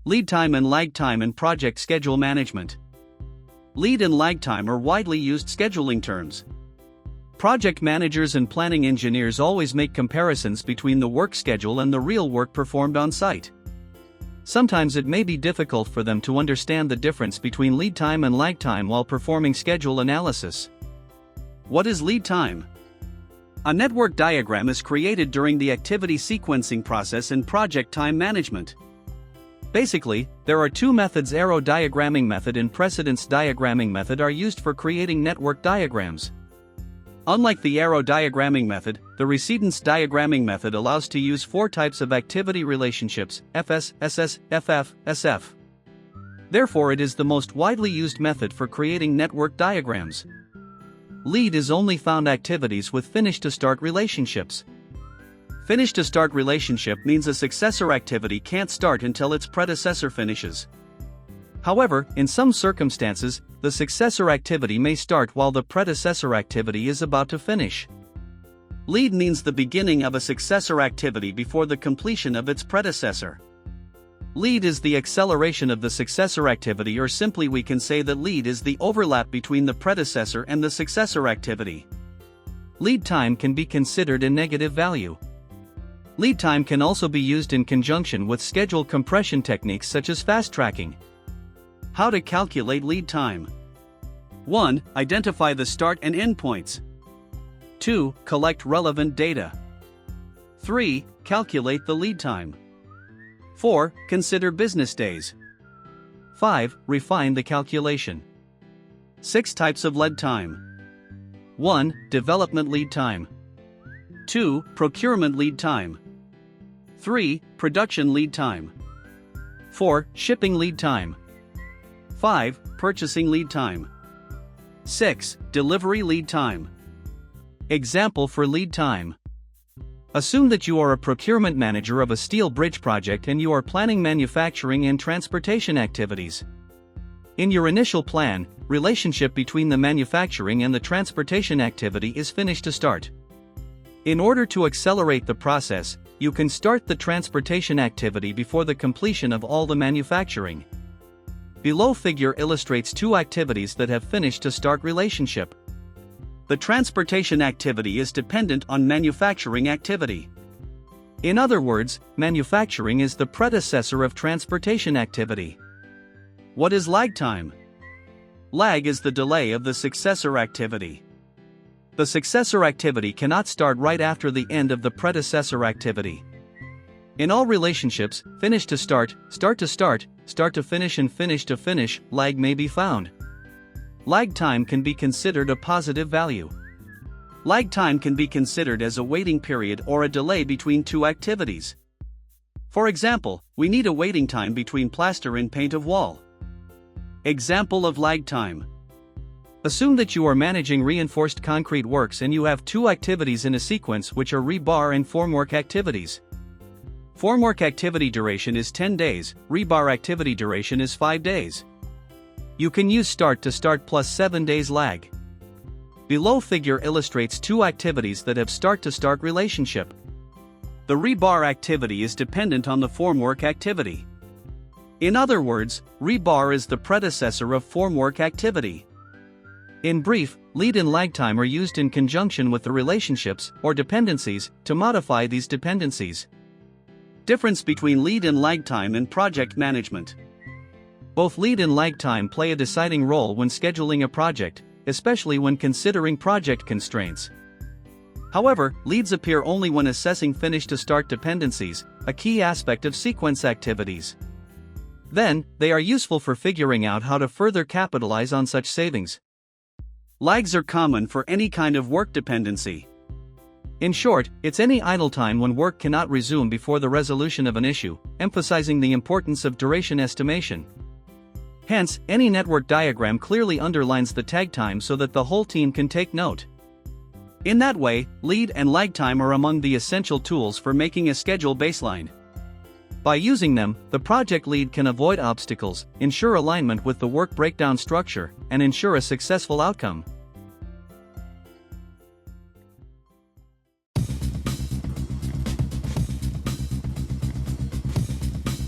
Lead time and lag time in project schedule management. Lead and lag time are widely used scheduling terms. Project managers and planning engineers always make comparisons between the work schedule and the real work performed on site. Sometimes it may be difficult for them to understand the difference between lead time and lag time while performing schedule analysis. What is lead time? A network diagram is created during the activity sequencing process in project time management. Basically, there are two methods: arrow diagramming method and precedence diagramming method are used for creating network diagrams. Unlike the arrow diagramming method, the precedence diagramming method allows to use four types of activity relationships: FS, SS, FF, SF. Therefore, it is the most widely used method for creating network diagrams. Lead is only found activities with finish-to-start relationships. Finish-to-start relationship means a successor activity can't start until its predecessor finishes. However, in some circumstances, the successor activity may start while the predecessor activity is about to finish. Lead means the beginning of a successor activity before the completion of its predecessor. Lead is the acceleration of the successor activity, or simply we can say that lead is the overlap between the predecessor and the successor activity. Lead time can be considered a negative value. Lead time can also be used in conjunction with schedule compression techniques such as fast tracking. How to calculate lead time? 1. Identify the start and end points. 2. Collect relevant data. 3. Calculate the lead time. 4. Consider business days. 5. Refine the calculation. 6 types of lead time. 1. Development lead time. 2. Procurement lead time. 3. Production lead time. 4. Shipping lead time. 5. Purchasing lead time. 6. Delivery lead time. Example for lead time. Assume that you are a procurement manager of a steel bridge project and you are planning manufacturing and transportation activities. In your initial plan, relationship between the manufacturing and the transportation activity is finish to start. In order to accelerate the process, you can start the transportation activity before the completion of all the manufacturing. Below figure illustrates two activities that have finished to start relationship. The transportation activity is dependent on manufacturing activity. In other words, manufacturing is the predecessor of transportation activity. What is lag time? Lag is the delay of the successor activity. The successor activity cannot start right after the end of the predecessor activity. In all relationships, finish to start to start, start to finish and finish to finish, lag may be found. Lag time can be considered a positive value. Lag time can be considered as a waiting period or a delay between two activities. For example, we need a waiting time between plaster and paint of wall. Example of lag time. Assume that you are managing reinforced concrete works and you have two activities in a sequence, which are rebar and formwork activities. Formwork activity duration is 10 days, rebar activity duration is 5 days. You can use start to start plus 7 days lag. Below figure illustrates two activities that have start to start relationship. The rebar activity is dependent on the formwork activity. In other words, rebar is the predecessor of formwork activity. In brief, lead and lag time are used in conjunction with the relationships, or dependencies, to modify these dependencies. Difference between lead and lag time in project management. Both lead and lag time play a deciding role when scheduling a project, especially when considering project constraints. However, leads appear only when assessing finish-to-start dependencies, a key aspect of sequence activities. Then, they are useful for figuring out how to further capitalize on such savings. Lags are common for any kind of work dependency. In short, it's any idle time when work cannot resume before the resolution of an issue, emphasizing the importance of duration estimation. Hence, any network diagram clearly underlines the tag time so that the whole team can take note. In that way, lead and lag time are among the essential tools for making a schedule baseline. By using them, the project lead can avoid obstacles, ensure alignment with the work breakdown structure, and ensure a successful outcome.